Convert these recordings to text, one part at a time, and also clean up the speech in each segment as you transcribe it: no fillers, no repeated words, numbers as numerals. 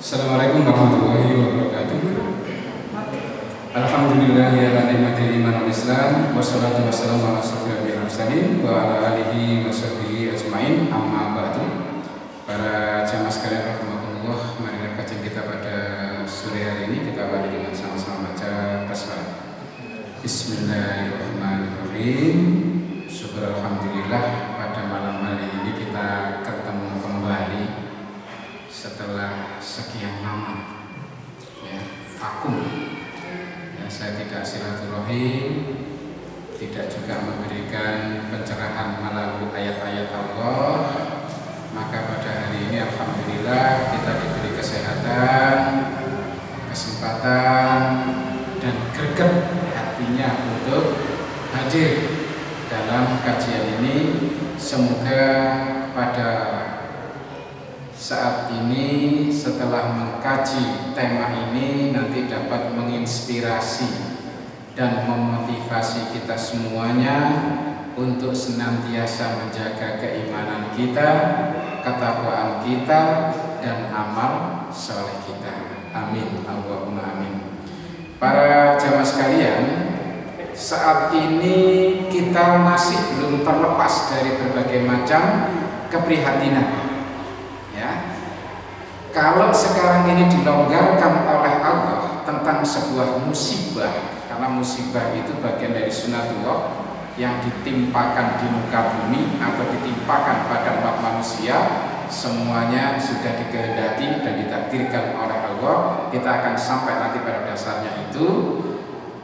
Assalamualaikum warahmatullahi wabarakatuh. Alhamdulillah ya ala ni'matil iman wal islam, wassalatu wassalamu ala asyrofil anbiya'i wal mursalin wa ala alihi wa sahbihi ajmain, amma ba'du. Para jamaah sekalian rahimakumullah, marilah kajian kita pada sore hari ini kita awali dengan sama-sama baca basmalah. Bismillahirrahmanirrahim. Syukur alhamdulillah pada malam hari ini kita ketemu kembali setelah sekian lama vakum. Saya tidak silaturahim, tidak juga memberikan pencerahan melalui ayat-ayat Allah. Maka pada hari ini alhamdulillah kita diberi kesehatan, kesempatan, dan greget hatinya untuk hadir dalam kajian ini. Semoga pada saat ini setelah mengkaji tema ini nanti dapat menginspirasi dan memotivasi kita semuanya untuk senantiasa menjaga keimanan kita, ketakwaan kita, dan amal soleh kita. Amin, Allahumma amin. Para jamaah sekalian, saat ini kita masih belum terlepas dari berbagai macam keprihatinan. Kalau sekarang ini dilonggarkan oleh Allah tentang sebuah musibah, karena musibah itu bagian dari sunatullah yang ditimpakan di muka bumi atau ditimpakan pada umat manusia, semuanya sudah dikehendaki dan ditakdirkan oleh Allah. Kita akan sampai nanti pada dasarnya itu.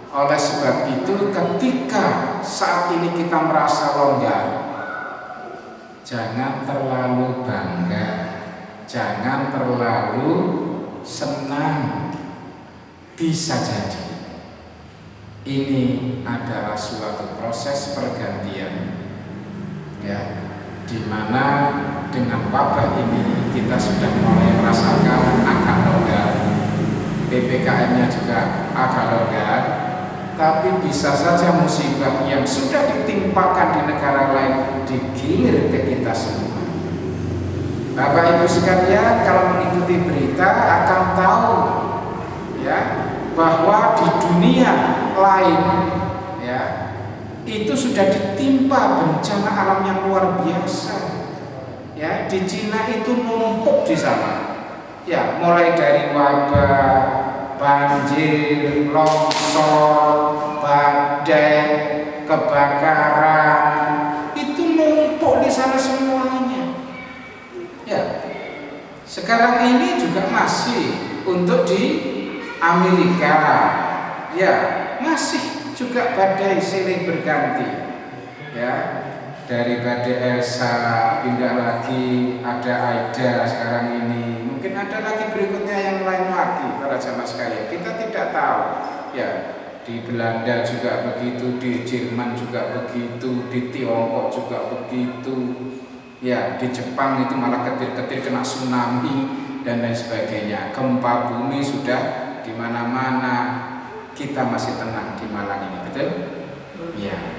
Oleh sebab itu, ketika saat ini kita merasa longgar, jangan terlalu bangga, jangan terlalu senang. Bisa jadi ini adalah suatu proses pergantian, di mana dengan wabah ini kita sudah mulai merasakan agak longgar, PPKM-nya juga agak longgar, tapi bisa saja musibah yang sudah ditimpakan di negara lain digilir ke kita semua. Bapak Ibu sekalian, kalau mengikuti berita akan tahu bahwa di dunia lain itu sudah ditimpa bencana alam yang luar biasa. Di Cina itu numpuk di sana. Mulai dari wabah, banjir, longsor, badai, kebakaran, itu numpuk di sana semuanya. Sekarang ini juga masih untuk di Amerika, masih juga badai silih berganti. Dari badai Elsa pindah lagi, ada Aida sekarang ini, mungkin ada lagi berikutnya yang lain lagi. Para jamaah sekalian, kita tidak tahu. Di Belanda juga begitu, di Jerman juga begitu, di Tiongkok juga begitu. Di Jepang itu malah ketir-ketir kena tsunami dan lain sebagainya. Gempa bumi sudah di mana-mana. Kita masih tenang di Malang ini, betul?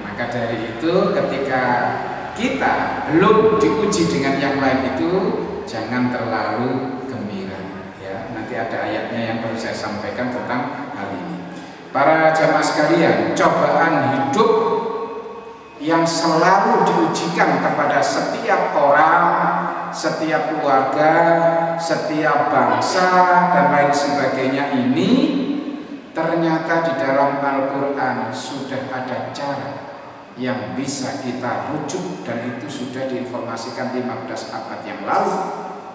Maka dari itu ketika kita belum diuji dengan yang lain itu, jangan terlalu gembira. Nanti ada ayatnya yang perlu saya sampaikan tentang hal ini. Para jamaah sekalian, cobaan hidup yang selalu diujikan kepada setiap orang, setiap keluarga, setiap bangsa, dan lain sebagainya ini, ternyata di dalam Al-Quran sudah ada cara yang bisa kita rujuk, dan itu sudah diinformasikan 15 abad yang lalu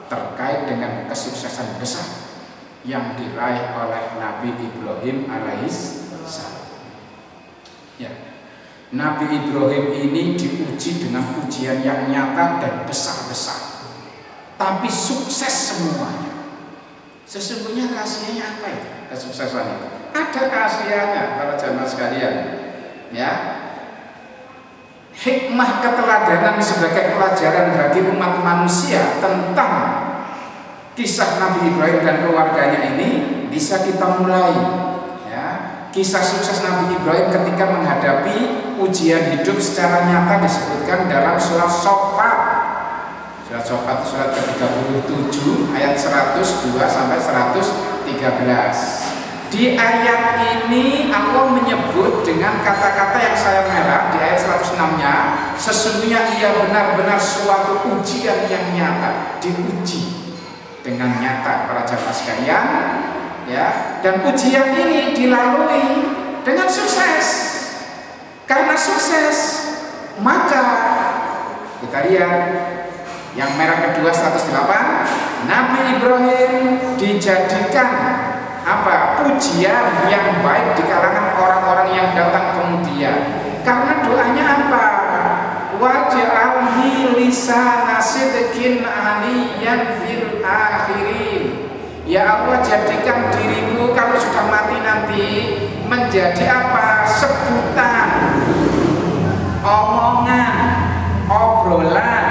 terkait dengan kesuksesan besar yang diraih oleh Nabi Ibrahim alaihissalam. Nabi Ibrahim ini diuji dengan ujian yang nyata dan besar-besar, tapi sukses semuanya. Sesungguhnya rahasianya apa itu? Kesuksesan itu ada rahasianya, para jamaah sekalian. Hikmah keteladanan sebagai pelajaran bagi umat manusia tentang kisah Nabi Ibrahim dan keluarganya ini bisa kita mulai. Kisah sukses Nabi Ibrahim ketika menghadapi ujian hidup secara nyata disebutkan dalam surat Saffat. Surat As-Saffat surat ke-37 ayat 102 sampai 113. Di ayat ini Allah menyebut dengan kata-kata yang saya merah di ayat 106-nya, sesungguhnya ia benar-benar suatu ujian yang nyata, diuji dengan nyata para jamaah sekalian, ya. Dan ujian ini dilalui dengan sukses. Karena sukses, maka kita lihat yang merah kedua 108, Nabi Ibrahim dijadikan pujian yang baik di kalangan orang-orang yang datang kemudian. Karena doanya apa? Waj'alni lisana sidqin aliyan fil akhirin. Ya Allah, jadikan diriku kalau sudah mati nanti menjadi sebutan, omongan, obrolan,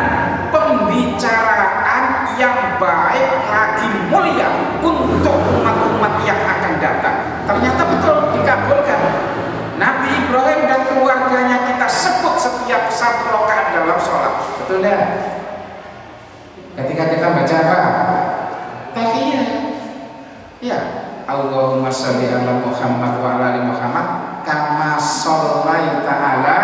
pembicaraan yang baik lagi mulia untuk umat-umat yang akan datang. Ternyata betul dikabulkan. Nabi Ibrahim dan keluarganya kita sebut setiap satu rakaat dalam sholat. Betul tidak? Ketika kita baca apa? Tahiyat. Ya, Allahumma sholli ala Muhammad wa ala ali Muhammad kama shallaita ala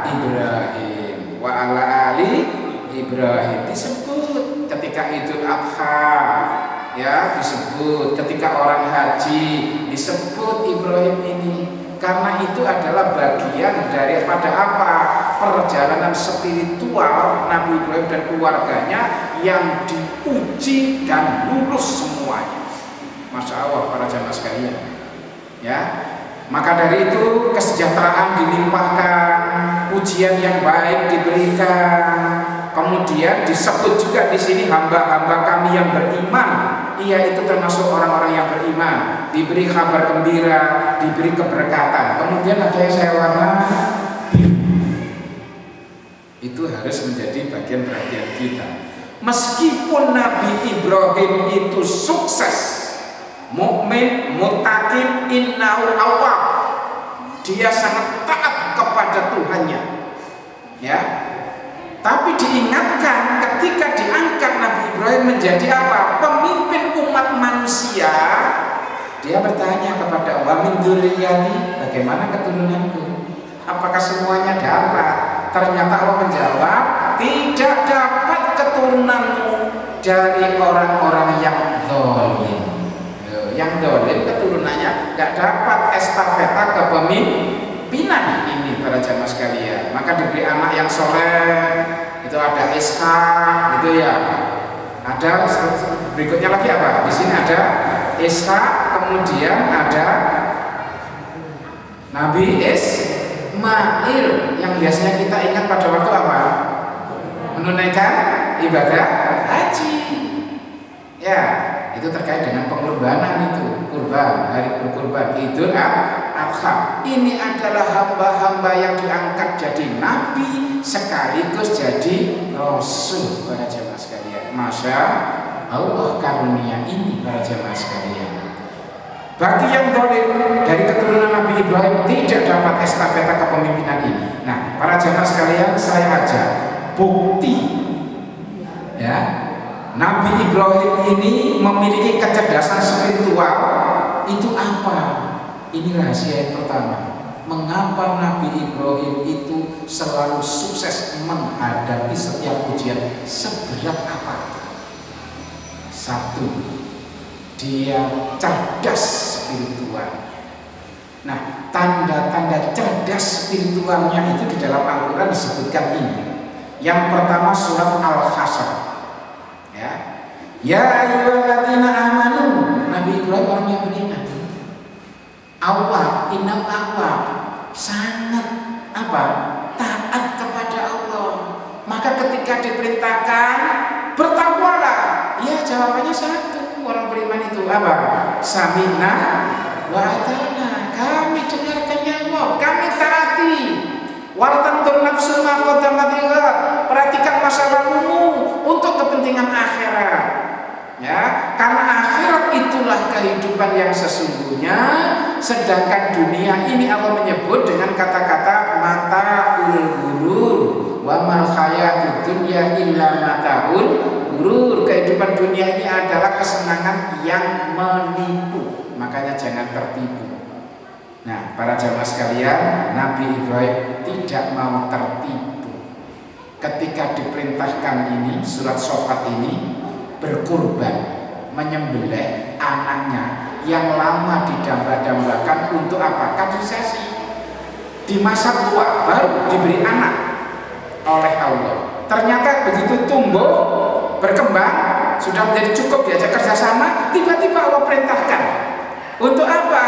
Ibrahim wa ala ali Ibrahim. Disebut ketika Idul Adha, ya, disebut ketika orang haji, disebut Ibrahim ini. Karena itu adalah bagian daripada perjalanan spiritual Nabi Ibrahim dan keluarganya yang diuji dan lulus semuanya. Masya Allah para jamaah sekalian, ya. Maka dari itu kesejahteraan dilimpahkan, ujian yang baik diberikan. Kemudian disebut juga di sini hamba-hamba kami yang beriman. Ia itu termasuk orang-orang yang beriman, diberi kabar gembira, diberi keberkatan. Kemudian ada yang saya warna biru. Itu harus menjadi bagian perhatian kita. Meskipun Nabi Ibrahim itu sukses, mukmin, muttaqin, innahu awwab, dia sangat taat kepada Tuhannya, ya. Tapi diingatkan ketika diangkat Nabi Ibrahim menjadi pemimpin umat manusia, dia bertanya kepada wa min dzurriyyati, bagaimana keturunanku? Apakah semuanya dapat? Ternyata Allah menjawab, tidak dapat keturunanmu dari orang-orang yang zalim. Yang zalim keturunannya tidak dapat estafeta kepemimpinan ini para jamaah sekalian. Maka diberi anak yang soleh, itu ada Ishak, gitu ya. Ada berikutnya lagi Di sini ada Ishak, kemudian ada Nabi Ismail yang biasanya kita ingat pada waktu menunaikan ibadah haji. Ya, itu terkait dengan pengorbanan itu, kurban, hari berkurban, Idul Adha. Ini adalah hamba-hamba yang diangkat jadi nabi sekaligus jadi rasul para jemaah sekalian. Masya Allah karunia ini para jemaah sekalian. Bagi yang zalim dari keturunan Nabi Ibrahim tidak dapat estafeta kepemimpinan ini. Nah, para jemaah sekalian, saya ajak bukti, ya. Nabi Ibrahim ini memiliki kecerdasan spiritual itu apa? Ini rahasia yang pertama. Mengapa Nabi Ibrahim itu selalu sukses menghadapi setiap ujian seberat apapun? Satu, dia cerdas spiritual. Nah, tanda-tanda cerdas spiritualnya itu di dalam Al-Quran disebutkan ini. Yang pertama surat Al-Hasyr. Ya ayyuhalladzina amanu, Nabi Ibrahim orang yang beriman. Awwab, innal awwab, sangat taat kepada Allah. Maka ketika diperintahkan bertakwalah, ya jawabannya satu. Orang beriman itu Sami'na wa ata'na, kami dengarkan ya Allah, kami taati. Wal tanzur nafsun ma qaddamat lighad, perhatikan masa lalumu untuk kepentingan akhirat. Ya, karena akhirat itulah kehidupan yang sesungguhnya, sedangkan dunia ini Allah menyebut dengan kata-kata mata ul ghurur, wa mal hayatud dunya illa mataul ghurur. Kehidupan dunia ini adalah kesenangan yang menipu, makanya jangan tertipu. Nah, para jamaah sekalian, Nabi Ibrahim tidak mau tertipu. Ketika diperintahkan ini, surat Shofat ini, berkurban, menyembelih anaknya yang lama didamba-dambakan untuk apa? Kaderisasi. Di masa tua baru diberi anak oleh Allah. Ternyata begitu tumbuh, berkembang, sudah menjadi cukup diajak kerjasama, tiba-tiba Allah perintahkan untuk apa?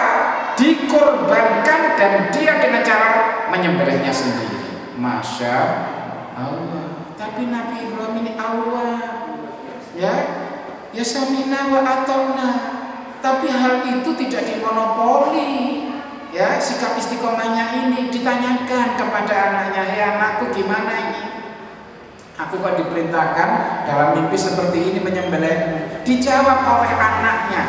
Dikorbankan, dan dia dengan cara menyembelihnya sendiri. Masya Allah. Tapi Nabi Ibrahim ini Allah, ya sami'na wa ata'na. Tapi hal itu tidak dimonopoli. Ya, sikap istiqomahnya ini ditanyakan kepada anaknya, "Hei anakku, gimana ini? Aku kok diperintahkan dalam mimpi seperti ini menyembelihmu." Dijawab oleh anaknya.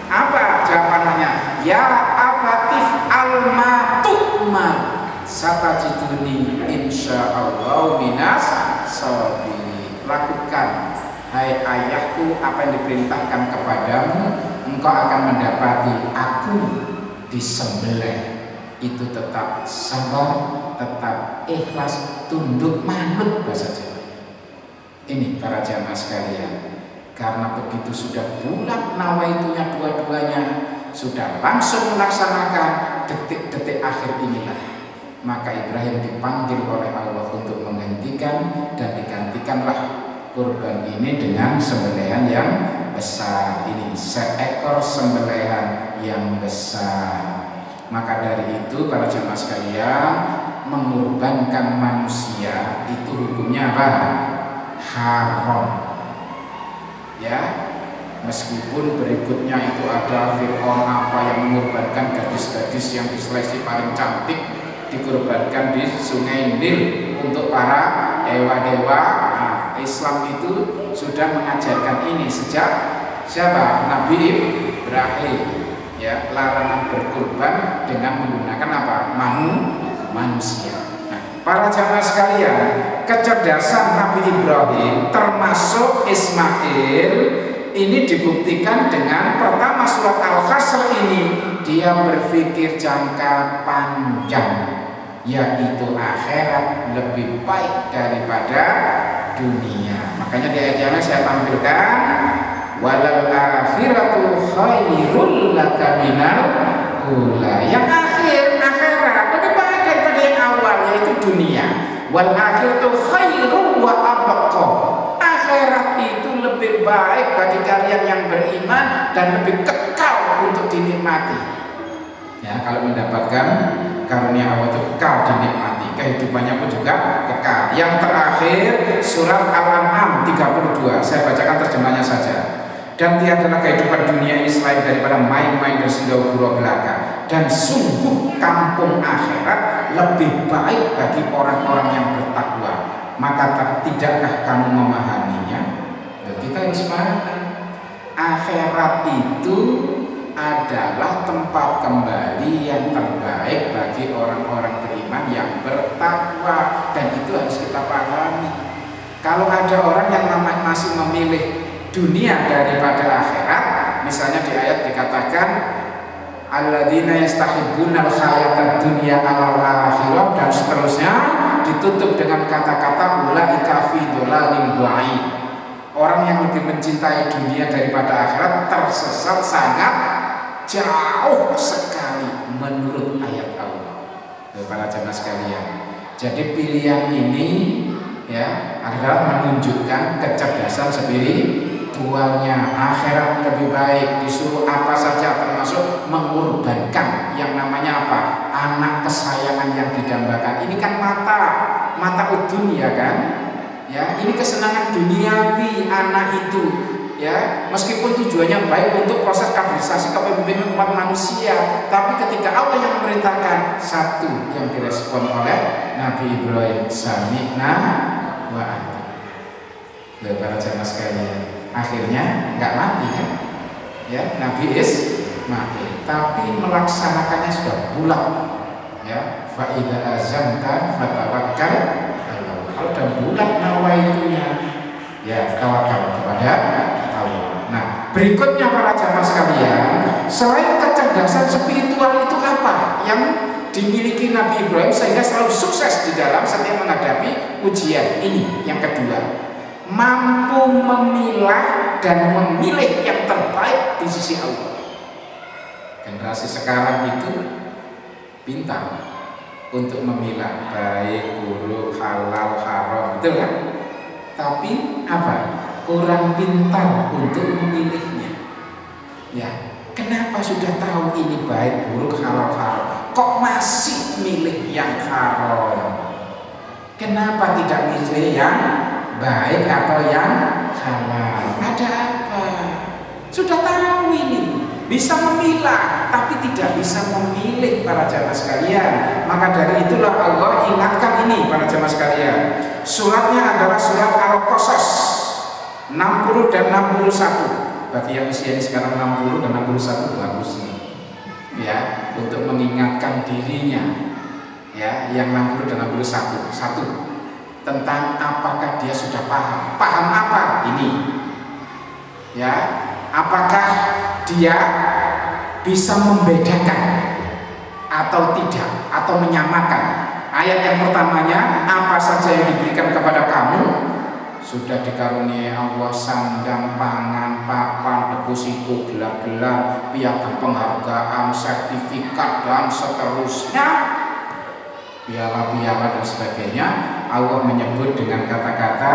Apa jawabannya? "Ya abatif alma tu'mar satajiduni insyaallah minas shabirin." Lakukan, hai ayahku, apa yang diperintahkan kepadamu, engkau akan mendapati aku disembelih. Itu tetap sabar, tetap ikhlas, tunduk manut bahasa Jawa. Ini para jamaah sekalian, karena begitu sudah bulat nawaitunya dua-duanya, sudah langsung melaksanakan detik-detik akhir inilah, maka Ibrahim dipanggil oleh Allah untuk menghentikan, dan digantikanlah kurban ini dengan sembelihan yang besar. Ini seekor sembelihan yang besar. Maka dari itu para jemaah sekalian, mengorbankan manusia itu hukumnya apa? Haram. Ya, meskipun berikutnya itu ada Fir'aun apa yang mengorbankan gadis-gadis yang diseleksi paling cantik, dikorbankan di Sungai Nil untuk para dewa-dewa. Nah, Islam itu sudah mengajarkan ini sejak siapa? Nabi Ibrahim. Ya, larangan berkurban dengan menggunakan apa? Manusia. Nah, para jamaah sekalian, kecerdasan Nabi Ibrahim termasuk Ismail ini dibuktikan dengan pertama surat Al-Hasr ini, dia berpikir jangka panjang, yaitu akhirat lebih baik daripada dunia. Makanya di ayat yang saya tampilkan, walal akhiratu khairul laka minal ula. Yang akhirat lebih baik daripada yang awal, yaitu dunia. Wal akhiratu khairu wa abqa. Akhirat itu lebih baik bagi kalian yang beriman dan lebih kekal untuk dinikmati. Ya, kalau mendapatkan karunia Allah itu kekal dinikmati, kehidupannya pun juga kekal. Yang terakhir surat Al-An'am 32, saya bacakan terjemahnya saja. Dan tiadalah kehidupan dunia ini selain daripada main-main dan singgah-gurau belaka, dan sungguh kampung akhirat lebih baik bagi orang-orang yang bertakwa. Maka tidakkah kamu memahaminya? Kita harus paham, akhirat itu adalah tempat kembali yang terbaik bagi orang-orang beriman yang bertakwa, dan itu harus kita pahami. Kalau ada orang yang masih memilih dunia daripada akhirat, misalnya di ayat dikatakan alladzina yastahibbunal hayatad dunya 'alal akhirah, dan seterusnya ditutup dengan kata-kata ulaika fi dhalalin ba'id. Orang yang lebih mencintai dunia daripada akhirat tersesat sangat jauh sekali menurut ayat Allah. Para jemaah sekalian, jadi pilihan ini ya adalah menunjukkan kecerdasan spiritualnya. Akhirat lebih baik, disuruh apa saja termasuk mengorbankan yang namanya apa? Anak kesayangan yang didambakan. Ini kan mata dunia kan? Ya, ini kesenangan duniawi anak itu. Ya, meskipun tujuannya baik untuk proses kaderisasi kepemimpinan umat manusia, tapi ketika Allah yang memerintahkan, satu yang direspon oleh Nabi Ibrahim, sami'na wa ata'na. Para jemaah sekalian, akhirnya nggak mati kan? Ya, Nabi Ismail, tapi melaksanakannya sudah bulat. Ya, fa idza azamta fatawakkal 'ala Allah. Kalau udah bulat nawaitunya, ya tawakal kepada Allah. Nah, berikutnya para jamaah sekalian, selain kecerdasan spiritual itu apa yang dimiliki Nabi Ibrahim sehingga selalu sukses di dalam setiap menghadapi ujian? Ini yang kedua, mampu memilah dan memilih yang terbaik di sisi Allah. Generasi sekarang itu pintar untuk memilah baik, buruk, halal, haram, betul kan? Tapi apa? Kurang pintar untuk memilihnya. Ya, kenapa sudah tahu ini baik, buruk, halal, haram, kok masih milih yang haram? Kenapa tidak milih yang baik atau yang halal? Ada apa? Sudah tahu ini, bisa memilah tapi tidak bisa memilih para jamaah sekalian. Maka dari itulah Allah ingatkan ini para jamaah sekalian. Suratnya adalah surat Al-Qasas 60 dan 61. Bagi yang usianya sekarang 60 dan 61 bagus nih, ya, untuk mengingatkan dirinya, ya, yang 60 dan 61. Satu, tentang apakah dia sudah paham. Paham apa ini? Ya, apakah dia bisa membedakan atau tidak, atau menyamakan? Ayat yang pertamanya, apa saja yang diberikan kepada kamu sudah dikaruniai Allah, sandang, pangan, papan, deposito, gelar-gelar, piagam penghargaan, sertifikat, dan seterusnya, piala-piala dan sebagainya. Allah menyebut dengan kata-kata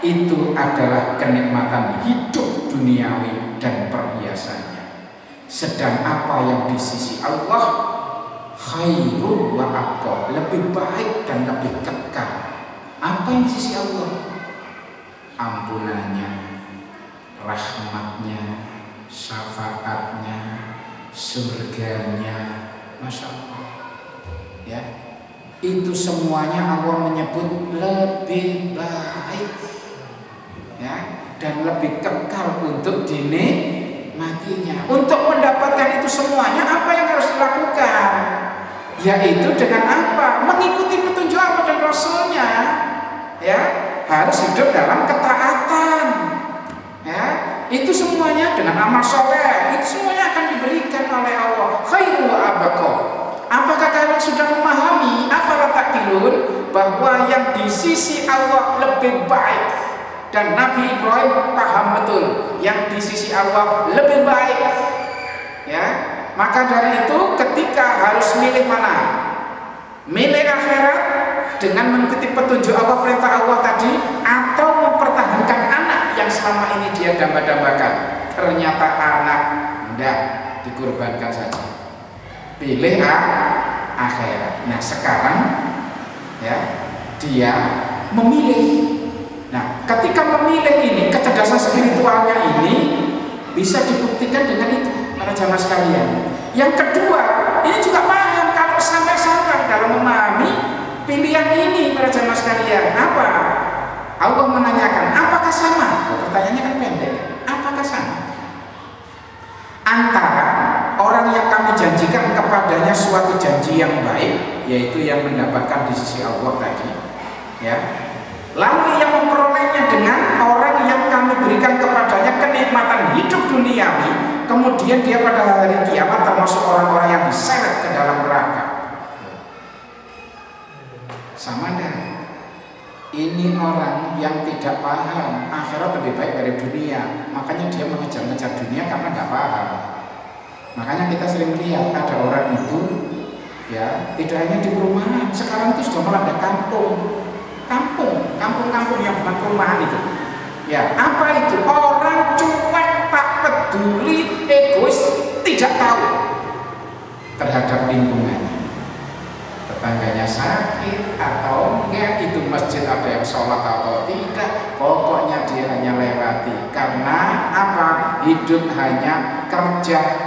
itu adalah kenikmatan hidup duniawi dan perhiasannya. Sedang apa yang di sisi Allah khairun wa abqa, lebih baik dan lebih kekal. Apa yang di sisi Allah? Ampunannya, rahmatnya, syafaatnya, surganya, Masya Allah. Ya, itu semuanya Allah menyebut lebih baik, ya, dan lebih kekal untuk dinikmatinya. Untuk mendapatkan itu semuanya, apa yang harus dilakukan? Yaitu dengan apa? Mengikuti petunjuk Allah dan Rasulnya. Ya, harus hidup dalam ketaatan. Ya, itu semuanya dengan amal soleh. Itu semuanya akan diberikan oleh Allah. Khairu wa abqa. Apakah kalian sudah memahami, afala taqilun, bahwa yang di sisi Allah lebih baik? Dan Nabi Ibrahim paham betul yang di sisi Allah lebih baik. Ya, maka dari itu ketika harus milih mana? Milih akhirat dengan mengikuti petunjuk Allah, perintah Allah tadi, atau mempertahankan anak yang selama ini dia damba-dambakan. Ternyata anak tidak dikorbankan saja. Pilih akhirat. Nah sekarang, ya, dia memilih. Nah ketika memilih ini, kecerdasan spiritualnya ini bisa dibuktikan dengan itu, para jamaah sekalian. Yang kedua, ini juga paham kalau sampai salah dalam memahami pilihan ini, para jamaah sekalian. Apa? Allah menanyakan, apakah sama? Pertanyaannya kan pendek. Apakah sama antara orang yang kami janjikan kepadanya suatu janji yang baik, yaitu yang mendapatkan di sisi Allah tadi, ya, lalu yang memperolehnya dengan orang yang kami berikan kepadanya kenikmatan hidup duniawi, kemudian dia pada hari kiamat termasuk orang-orang yang diseret ke dalam neraka. Sama enggak? Ini orang yang tidak paham akhirat lebih baik dari dunia, makanya dia mengejar-ngejar dunia karena nggak paham. Makanya kita sering melihat ada orang itu, ya, tidak hanya di perumahan, sekarang itu sudah melanda kampung-kampung yang bukan perumahan itu. Ya, apa itu? Orang cuek, tak peduli, egois, tidak tahu terhadap lingkungannya. Tetangganya sakit atau enggak, itu masjid ada yang sholat atau tidak, pokoknya dia hanya lewati. Karena apa? Hidup hanya kerja.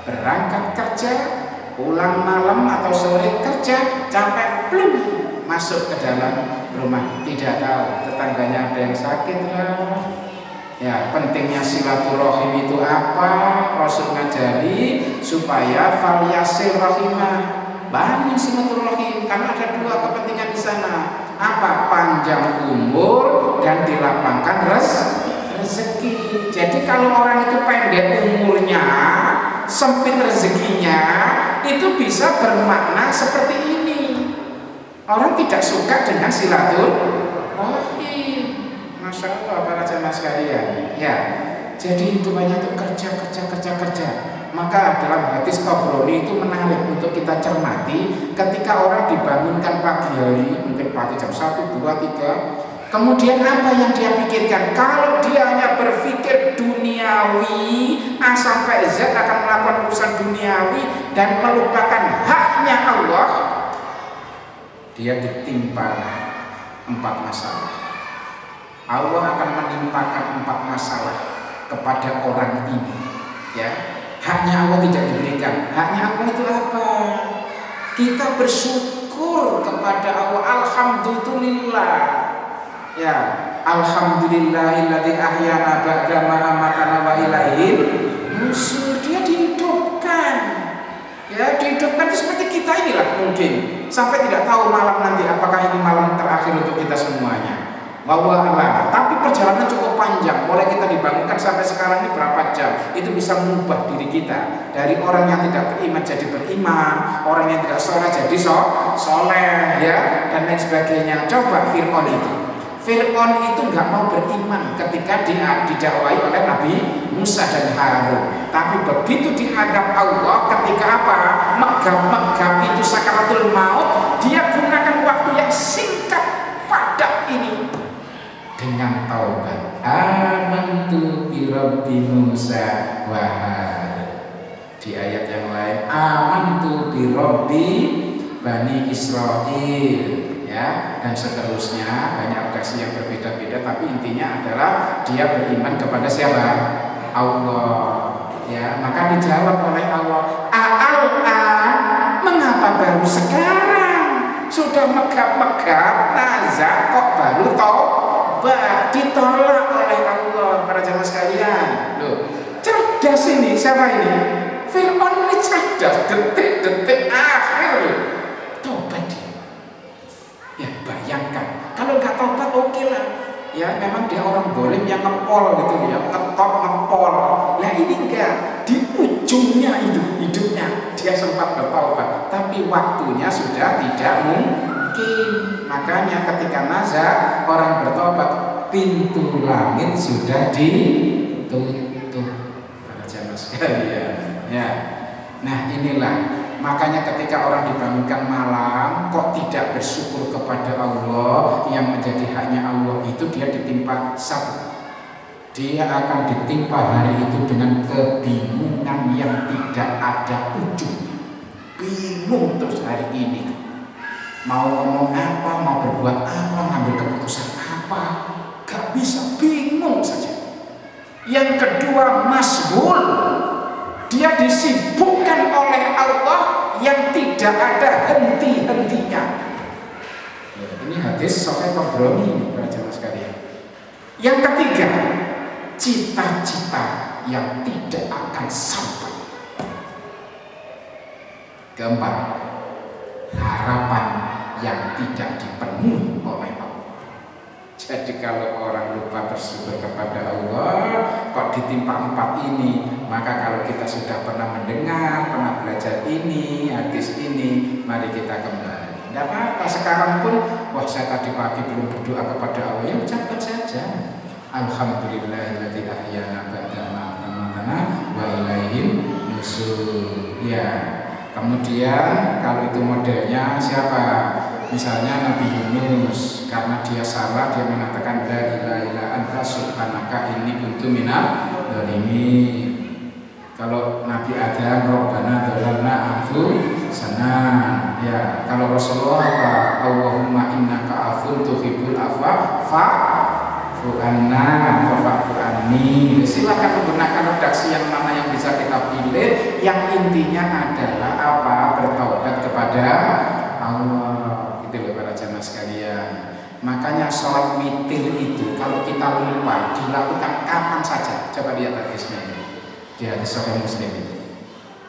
Berangkat kerja, pulang malam atau sore kerja, capek, plum, masuk ke dalam rumah. Tidak tahu tetangganya ada yang sakit lah. Ya, pentingnya silaturahim itu apa? Rasul ngajari supaya falyasil rahimah, bangun silaturahim, karena ada dua kepentingan di sana. Apa? Panjang umur dan dilapangkan rezeki. Jadi kalau orang itu pendek umurnya, sempit rezekinya, itu bisa bermakna seperti ini. Orang tidak suka dengan silaturahim. Masya Allah para jemaah sekalian. Ya, jadi hidupannya itu kerja. Maka dalam hadis Tabrani itu menarik untuk kita cermati. Ketika orang dibangunkan pagi hari, mungkin pagi jam 1, 2, 3, kemudian apa yang dia pikirkan? Kalau dia hanya berpikir duniawi, A sampai Z akan melakukan urusan duniawi dan melupakan haknya Allah, dia ditimpa 4 masalah. Allah akan menimpakan 4 masalah kepada orang ini. Ya, haknya Allah tidak diberikan. Haknya Allah itu apa? Kita bersyukur kepada Allah. Alhamdulillah. Ya, alhamdulillahilladzi ahyana ba'da ma amatana wa ilaihil nusyur. Dia dihidupkan. Ya, dihidupkan itu seperti kita inilah mungkin. Sampai tidak tahu malam nanti apakah ini malam terakhir untuk kita semuanya. Wallahu a'lam. Tapi perjalanan cukup panjang. Mulai kita dibangunkan sampai sekarang ini berapa jam? Itu bisa mengubah diri kita dari orang yang tidak beriman jadi beriman, orang yang tidak soleh jadi soleh, ya, dan lain sebagainya. Coba Fir'aun itu nggak mau beriman ketika dia didakwai oleh Nabi Musa dan Harun. Tapi begitu dihadap Allah, ketika apa? Megap itu sakaratul maut, dia gunakan waktu yang singkat padat ini dengan taubat. Amantu bi Rabbi Musa wa Harun. Di ayat yang lain, amantu bi Rabbi Bani Israil, ya, dan seterusnya. Banyak redaksi yang berbeda-beda, tapi intinya adalah dia beriman kepada siapa? Allah. Ya, maka dijawab oleh Allah, mengapa baru sekarang? Sudah megap-megap, nazar kok baru taubat? Ditolak oleh Allah, para jamaah sekalian. Loh, cerdas ini, siapa ini? Fir'aun ini cerdas, detik-detik akhir loh, taubat dia. Ya bayangkan, kalau nggak taubat oke lah. Ya memang dia orang dolim yang ngepol gitu ya, ngepol. Nah ini enggak, di ujungnya itu hidupnya dia sempat bertaubat, tapi waktunya sudah tidak mungkin. Makanya ketika nazar orang bertobat, pintu langit sudah ditutup. Para jamaah sekalian, ya. Nah inilah. Makanya ketika orang dibangunkan malam kok tidak bersyukur kepada Allah yang menjadi haknya Allah, itu dia ditimpa satu. Dia akan ditimpa hari itu dengan kebingungan yang tidak ada ujungnya. Bingung terus hari ini. Mau ngomong apa, mau berbuat apa, ngambil keputusan apa, gak bisa, bingung saja. Yang kedua, masbul. Dia disibukkan oleh Allah yang tidak ada henti-hentinya. Ini hadis Sahih Tabrani, para jemaah sekalian. Yang ketiga, cita-cita yang tidak akan sampai. Keempat, harapan yang tidak dipenuhi oleh Allah. Jadi kalau orang lupa bersyukur kepada Allah, kok ditimpa 4 ini, maka kalau kita sudah pernah mendengar, pernah belajar ini, hadis ini, mari kita kembali. Tidak apa-apa, sekarang pun, wah saya tadi pagi belum berdoa kepada Allah, ya ucapkan saja. Alhamdulillahilladzi ahyana ba'da ma amatana wa ilaihil nusyur. Ya, kemudian kalau itu modelnya siapa? Misalnya Nabi Yunus, karena dia salah dia mengatakan la ilaha illa anta subhanaka inni kuntu minadz dzalimin. Kalau Nabi Adam, Rabbana dzalamna anfusana. Ya, kalau Rasulullah apa? Allahumma innaka afun tuhibbul afwa fa'fu anna wa fa'fu anni. Silakan menggunakan redaksi yang mana yang bisa kita pilih. Yang intinya adalah apa? Bertaubat kepada Allah. Sekalian. Makanya sholat witir itu kalau kita lupa dilakukan kapan saja. Coba lihat hadisnya itu di hadis Sahih Muslim itu.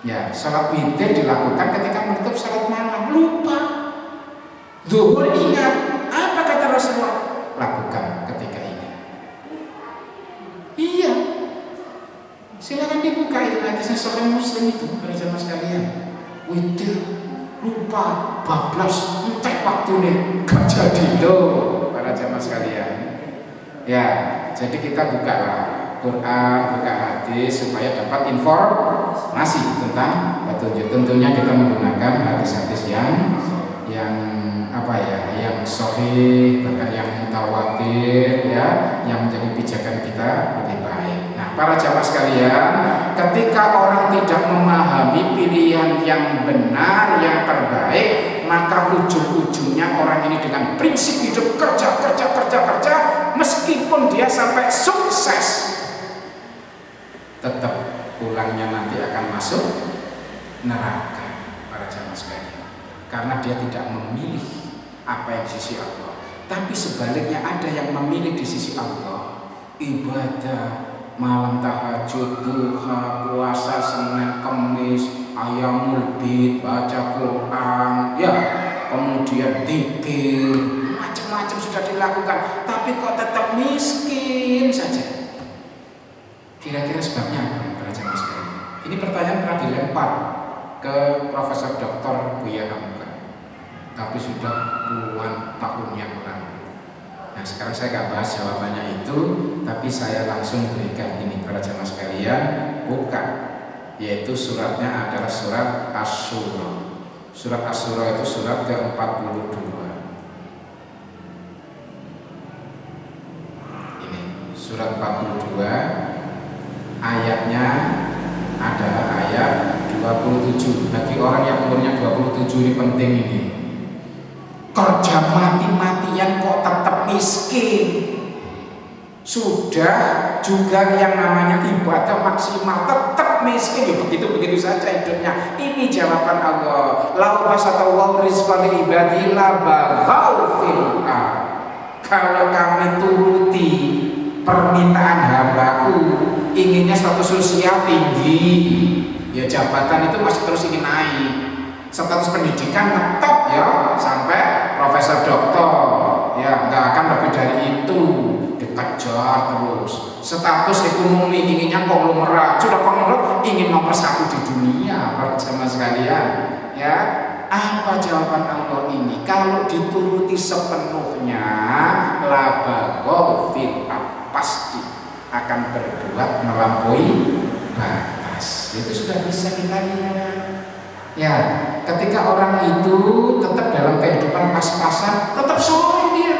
Ya, sholat witir dilakukan ketika menutup sholat malam. Lupa. Zuhur ingat. Apa kata Rasulullah? Lakukan ketika ini. Iya. Silakan dibuka itu hadisnya Sahih Muslim itu para jamaah sekalian. Witir lupa, bablas, entek waktunya, gak jadi loh para jamaah sekalian. Ya, jadi kita bukalah Quran, buka hadis supaya dapat informasi tentang petunjuk. Tentunya kita menggunakan hadis-hadis yang apa ya, yang sahih, bahkan yang mutawatir ya, yang menjadi pijakan kita lebih baik. Nah, para jamaah sekalian, ketika orang tidak memahami pilihan yang benar, yang terbaik, maka ujung-ujungnya orang ini dengan prinsip hidup kerja, meskipun dia sampai sukses, tetap pulangnya nanti akan masuk neraka para jamaah sekalian, karena dia tidak memilih apa yang di sisi Allah. Tapi sebaliknya ada yang memilih di sisi Allah, ibadah, malam tahajud, duha, puasa Senin Kamis, ayamul bid, baca Quran, ya, kemudian dzikir, macam-macam sudah dilakukan, tapi kok tetap miskin saja. Kira-kira sebabnya apa para jamaah sekalian? Ini pertanyaan pernah dilempar ke Profesor Dr. Buya Hamka, tapi sudah puluhan tahun yang lalu. Nah, sekarang saya nggak bahas jawabannya itu, tapi saya langsung berikan ini para jamaah sekalian, buka, yaitu suratnya adalah surat Asy-Syura. Surat Asy-Syura itu surat ke-42. Ini surat 42, ayatnya adalah ayat 27. Bagi orang yang umurnya 27 ini penting ini. Kerja mati-matian kok tetap miskin. Sudah juga yang namanya ibadah maksimal tetap miskin. Ya begitu saja hidupnya. Ini jawaban Allah. Lau basatallahu rizqa li ibadihi la baghaw fil ardh. Kalau kami turuti permintaan hambaku, inginnya status sosial tinggi, ya jabatan itu masih terus ingin naik, status pendidikan ngetop ya sampai profesor doktor, ya nggak akan lebih dari itu, dikejar terus. Status ekonomi inginnya konglomerat, sudah konglomerat ingin nomor 1 di dunia, para jamaah sekalian. Ya, apa jawaban Allah ini? Kalau dituruti sepenuhnya, labaghaw fil ardh, pasti akan berbuat melampaui batas. Itu sudah bisa kita lihat. Ya, ketika orang itu tetap dalam kehidupan pas-pasan, tetap soleh dia,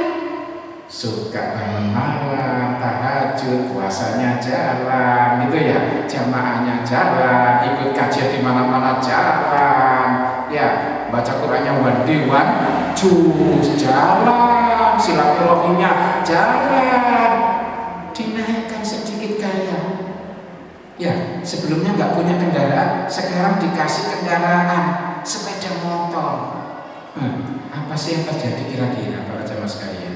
suka bangun malam, tahajud, puasanya jalan, gitu ya, jamaahnya jalan, ikut kajian di mana-mana jalan, ya, baca Qurannya one day one juz, jalan, silaturahminya jalan, dinaikkan sedikit kaya. Ya, sebelumnya nggak punya kendaraan, sekarang dikasih kendaraan, sepeda motor. Apa sih yang terjadi kira-kira para jamaah sekalian?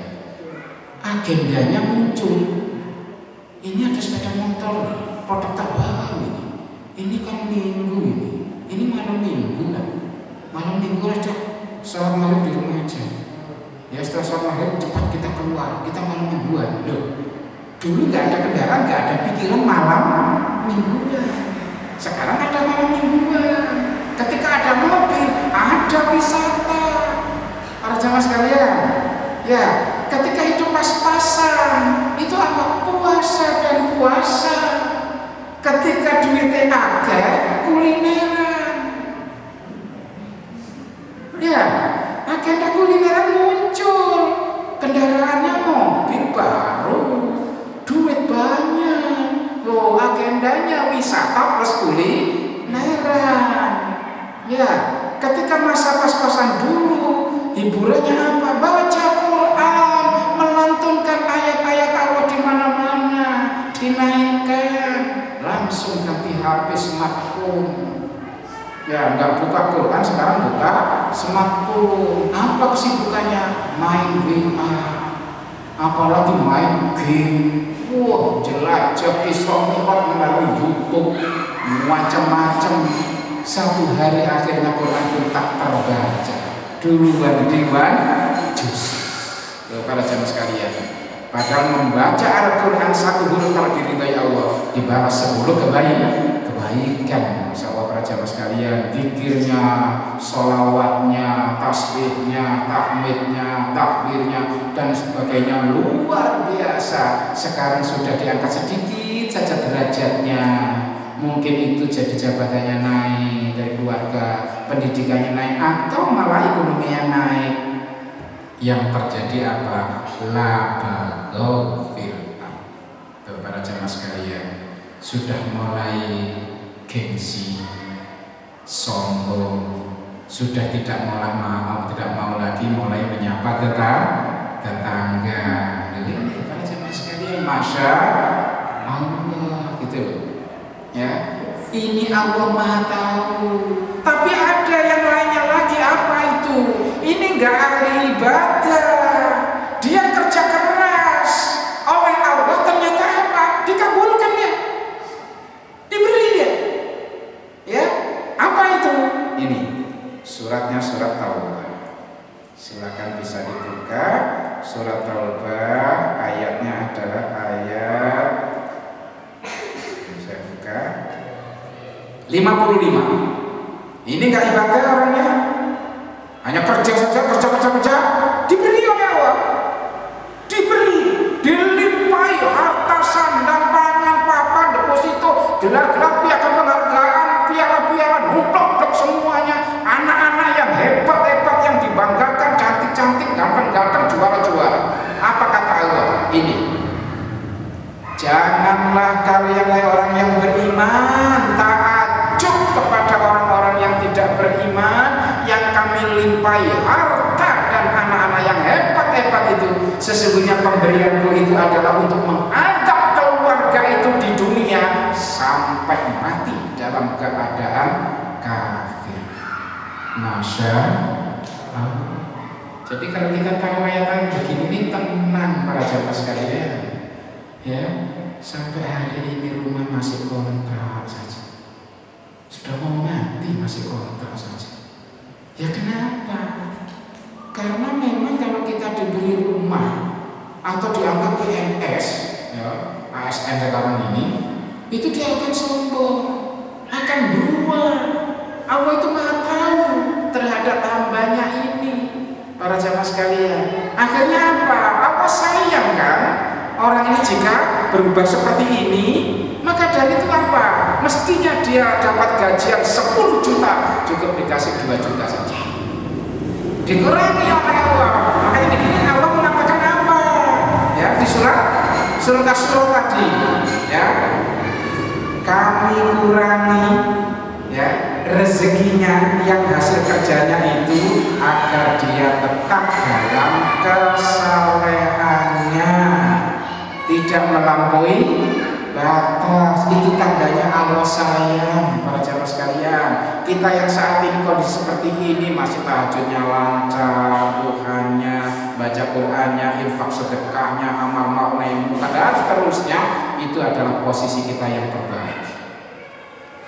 Agendanya muncul. Ini ada sepeda motor, produk terbaru ini. Ini kan minggu ini. Ini malam minggu kan? Malam minggu aja, sholat maghrib di rumah aja. Ya setelah sholat maghrib cepat kita keluar, kita malam mingguan. Loh, dulu nggak ada kendaraan, nggak ada pikiran malam mingguan. Sekarang ada malam mingguan. Ketika ada mobil, ada wisata. Para jamaah sekalian, ya, ketika hidup pas-pasan, itu apa? Puasa dan puasa. Ketika duitnya ada, kulineran. Ya, agenda kulineran muncul. Kendaraannya mobil baru, duit banyak. Loh, agendanya wisata plus kulineran. Ya, ketika masa pas-pasan dulu, hiburannya apa? Baca Quran, melantunkan ayat-ayat Allah di mana-mana, dinaikkan, langsung ganti HP smartphone. Ya, nggak buka Quran, sekarang buka smartphone. Apa kesibukannya? Main WA, apalagi main game. Wah, jelajah Isra Mi'raj melalui YouTube, macam-macam. satu hari akhirnya Quran pun tak terbaca. Duluan diwan juz. Para jamaah sekalian, padahal membaca Al-Quran satu huruf kalau diridhai Allah dibalas 10 kebaikan. Masya Allah para jamaah sekalian, zikirnya, sholawatnya, tasbihnya, tahmidnya, takbirnya dan sebagainya luar biasa. Sekarang sudah diangkat sedikit saja derajatnya. Mungkin itu jadi jabatannya naik dari keluarga, pendidikannya naik, atau malah ekonominya naik. Yang terjadi apa? Labaghaw fil ardh. Para jamaah sekalian, sudah mulai gengsi, sombong, sudah tidak mau lagi mulai menyapa tetangga. Jadi para jamaah sekalian, masya Allah, gitu loh. Ya, ini Allah Maha Tahu. Tapi ada yang lainnya lagi, apa itu? Ini enggak ahli ibadah. Dia kerja keras. Oleh Allah ternyata apa? Dikabulkan ya. Diberi dia. Ya, apa itu? Ini suratnya, surat Taubah. Silakan bisa dibuka. Surat Taubah, ayatnya adalah ayat 55. Ini gak ibadah orangnya, hanya kerja saja, kerja. Diberi oleh Allah, dilimpahi harta, sandang, pangan, papan, deposito, gelar-gelar, piagam penghargaan, piala-piala, numplok semuanya. Anak-anak yang hebat-hebat, yang dibanggakan, cantik-cantik, ganteng-ganteng, juara-juara. Apa kata Allah? Ini, janganlah kalian orang yang beriman ta'ajub kepada orang-orang yang tidak beriman, yang kami limpahi harta dan anak-anak yang hebat-hebat itu. Sesungguhnya pemberianku itu adalah untuk mengadab keluarga itu di dunia sampai mati dalam keadaan kafir. Masya Allah. Jadi kalau kita tahu ayat begini ini, tenang para jamaah sekalian. Ya, sampai hari ini rumah masih kontrak saja. Sudah mau mati masih kontrak saja. Ya kenapa? Karena memang kalau kita diberi rumah atau dianggap PNS, ya, ASN sekarang ini, itu dia akan sombong, akan beruang. Allah itu Maha Tahu terhadap hambanya ini, para jamaah sekalian. Akhirnya apa? Apa sayang kan? Orang ini jika berubah seperti ini, maka dari itu apa? Mestinya dia dapat gajian 10 juta, cukup dikasih 2 juta saja. Dikurangi oleh Allah. Makanya begini Allah mengatakan apa? Ya, di surat Asy-Syura tadi, ya. Kami kurangi ya rezekinya yang hasil kerjanya itu agar dia tetap dalam kesalehannya, tidak melampaui batas. Itu tandanya Allah sayang. Para jamaah sekalian, kita yang saat ini kondisi seperti ini, masih tahajudnya lancar, Tuhannya, baca Qur'annya, infak sedekahnya, amal ma'unaimu, dan seterusnya, itu adalah posisi kita yang terbaik.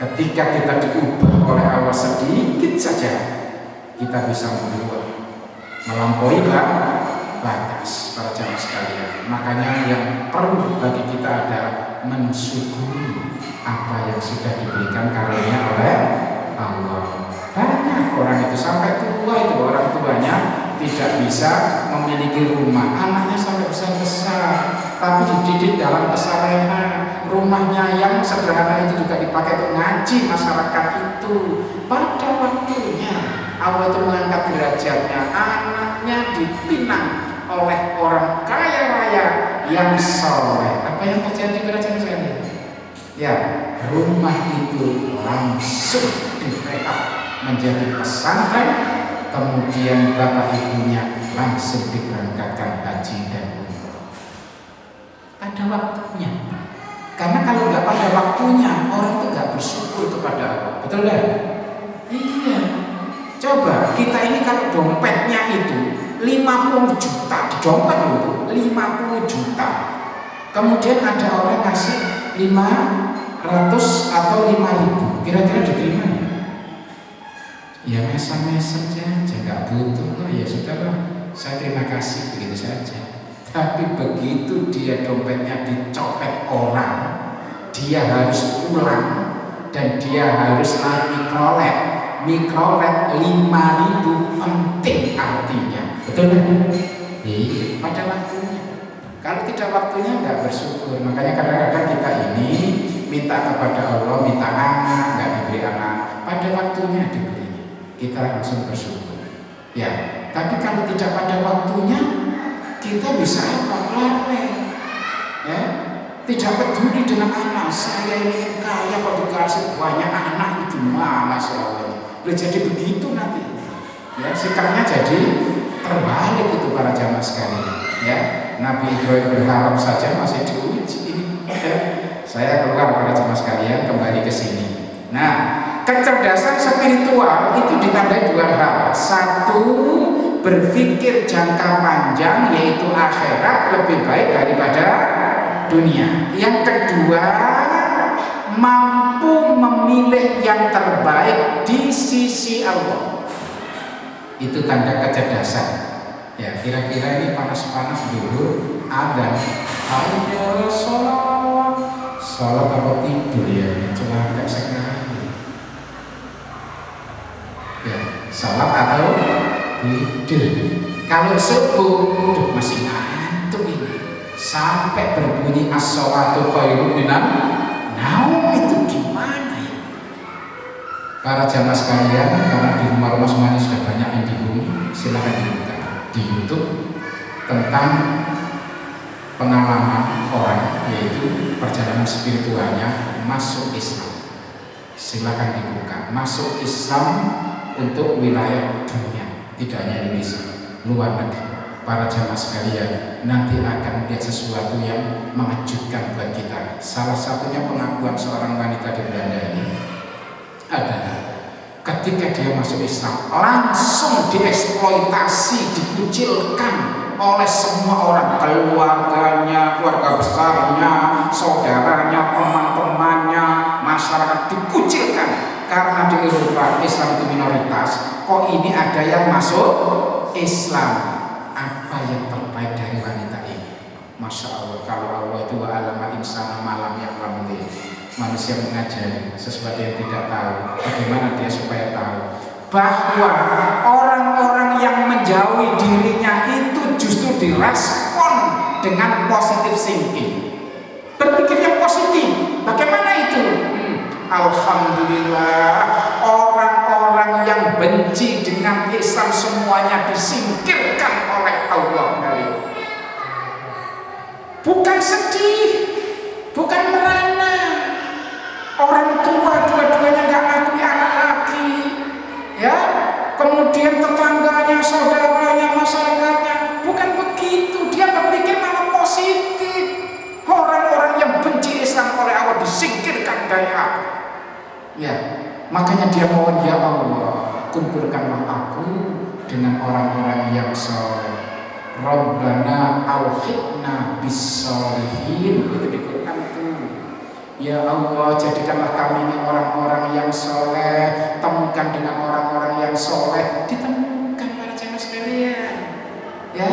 Ketika kita diubah oleh Allah sedikit saja, kita bisa berubah melampaui batas. Para jamaah sekalian, makanya yang perlu bagi kita adalah mensyukuri apa yang sudah diberikan karunia oleh Allah. Banyak orang itu sampai tua, itu orang tuanya tidak bisa memiliki rumah, anaknya sampai besar-besar, tapi dididik dalam kesalehan. Rumahnya yang sederhana itu juga dipakai untuk ngaji masyarakat itu. Pada waktunya Allah itu mengangkat derajatnya, anaknya dipinang oleh orang kaya raya yang soleh. Apa yang terjadi pada zaman ya, rumah itu langsung direhab menjadi pesantren, kemudian bapak ibunya langsung diberangkatkan haji dan umroh pada waktunya. Karena kalau nggak pada waktunya, orang itu nggak bersyukur kepada Allah. Betul nggak? Iya. Coba kita ini kalau dompetnya itu 50 juta di dompet itu 50 juta. Kemudian ada orang ngasih 500 atau 5.000, kira-kira diterima? Ya mesem-mesem saja, nggak butuh. Oh ya sudahlah, saya terima kasih, begitu saja. Tapi begitu dia dompetnya dicopet orang, dia harus pulang dan dia harus naik mikrolet. Mikrolet 5.000 penting artinya, betul kan? Iya, pada waktunya. Kalau tidak waktunya nggak bersyukur. Makanya kadang-kadang kita ini minta kepada Allah, minta anak, nggak diberi anak. Pada waktunya diberi, kita langsung bersyukur. Ya, tapi kalau tidak pada waktunya, kita bisa apa? Lalai. Ya, tidak peduli dengan anak. Saya ini kaya kok dikasih banyak anak, itu gimana soalnya? Jadi begitu nanti. Ya, sikapnya jadi terbalik itu para jamaah sekalian. Ya, Nabi Ibrahim berharap saja masih diuji. Ya, saya keluar para jamaah sekalian kembali ke sini. Nah, kecerdasan spiritual itu ditandai dua hal. Satu, berpikir jangka panjang, yaitu akhirat lebih baik daripada dunia. Yang kedua, mampu memilih yang terbaik di sisi Allah. Itu tanda kecerdasan. Ya, kira-kira ini panas-panas dulu adzan. Ayo sholat apa tidur ya? Coba agak sekarang. Ya, sholat atau tidur. Kalau subuh, masih ngantuk ini. Sampai berbunyi as-sholatu khairun minan naum, itu gimana ya? Para jamaah sekalian, karena di rumah-rumah semuanya sudah banyak yang silakan dibuka di YouTube tentang pengalaman orang, yaitu perjalanan spiritualnya masuk Islam. Silakan dibuka, masuk Islam untuk wilayah dunia, tidak hanya Indonesia, luar negeri. Para jamaah sekalian, nanti akan melihat sesuatu yang mengejutkan buat kita. Salah satunya pengakuan seorang wanita di Belanda ini adalah ketika dia masuk Islam langsung dieksploitasi, dikucilkan oleh semua orang, keluarganya, keluarga besarnya, saudaranya, teman-temannya, masyarakat dikucilkan. Karena di Eropa Islam itu minoritas, kok ini ada yang masuk Islam. Apa yang terbaik dari wanita ini? Masya Allah, kalau Allah itu wa'alama insana malam yang lamudi, manusia mengajari sesuatu yang tidak tahu, bagaimana dia supaya tahu bahwa orang-orang yang menjauhi dirinya itu justru direspon dengan positive thinking, berpikirnya positif. Bagaimana itu? Alhamdulillah, orang-orang yang benci dengan Islam semuanya disingkirkan oleh Allah. Bukan sedih, bukan merana. Orang tua dua-duanya nggak ngakui anak lagi, ya. Kemudian tetangganya, saudaranya, masyarakatnya, bukan begitu. Dia berpikir malah positif. Orang-orang yang benci Islam oleh Allah disingkirkan dari aku. Ya, makanya dia mohon, ya Allah, kumpulkanlah aku dengan orang-orang yang saleh. Rabbana alhiqna bis-sholihin. Itu di Quran itu. Ya Allah, jadikanlah kami ini orang-orang yang soleh. Temukan dengan orang-orang yang soleh. Ditemukan para jemaah sekalian. Ya,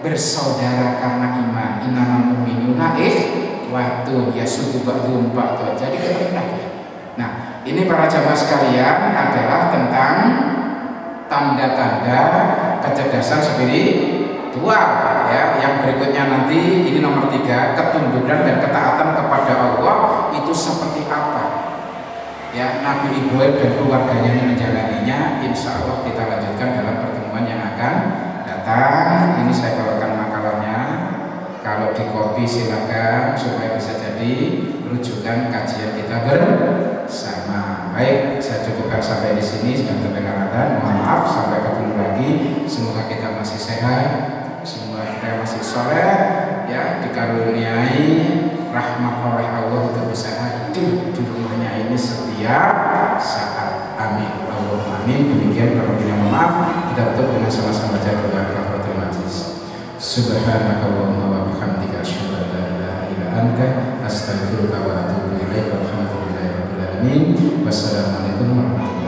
bersaudara karena iman. Innamal mu'minuna ikhwatun yasuddu ba'dhum ba'dhan. Jadi ketemu ya. Nah, ini para jemaah sekalian adalah tentang tanda-tanda kecerdasan spiritual, ya. Yang berikutnya nanti ini nomor 3, ketundukan dan ketaatan kepada Allah itu seperti apa, ya. Nabi Ibrahim dan keluarganya ini menjalaninya. Insya Allah kita lanjutkan dalam pertemuan yang akan datang. Ini saya bawakan makalahnya. Kalau di copy silakan supaya bisa jadi rujukan kajian kita bersama. Baik, saya cukupkan sampai di sini. Sudah terdengar adzan. Mohon maaf, sampai ketemu lagi. Semoga kita masih sehat, semua kita masih soleh, ya, dikaruniai rahmat oleh Allah untuk bisa hadir di rumahnya ini setiap saat. Amin. Allahumma amin. Demikian, kalau tidak maaf, kita tutup dengan sama-sama baca doa kafaratul majlis. Subhanakallahumma wa bihamdika asyhadu an la ilaha illa anta astaghfiruka wa atubu ilaik. Walhamdulillahi rabbil alamin. Wassalamualaikum warahmatullahi wabarakatuh.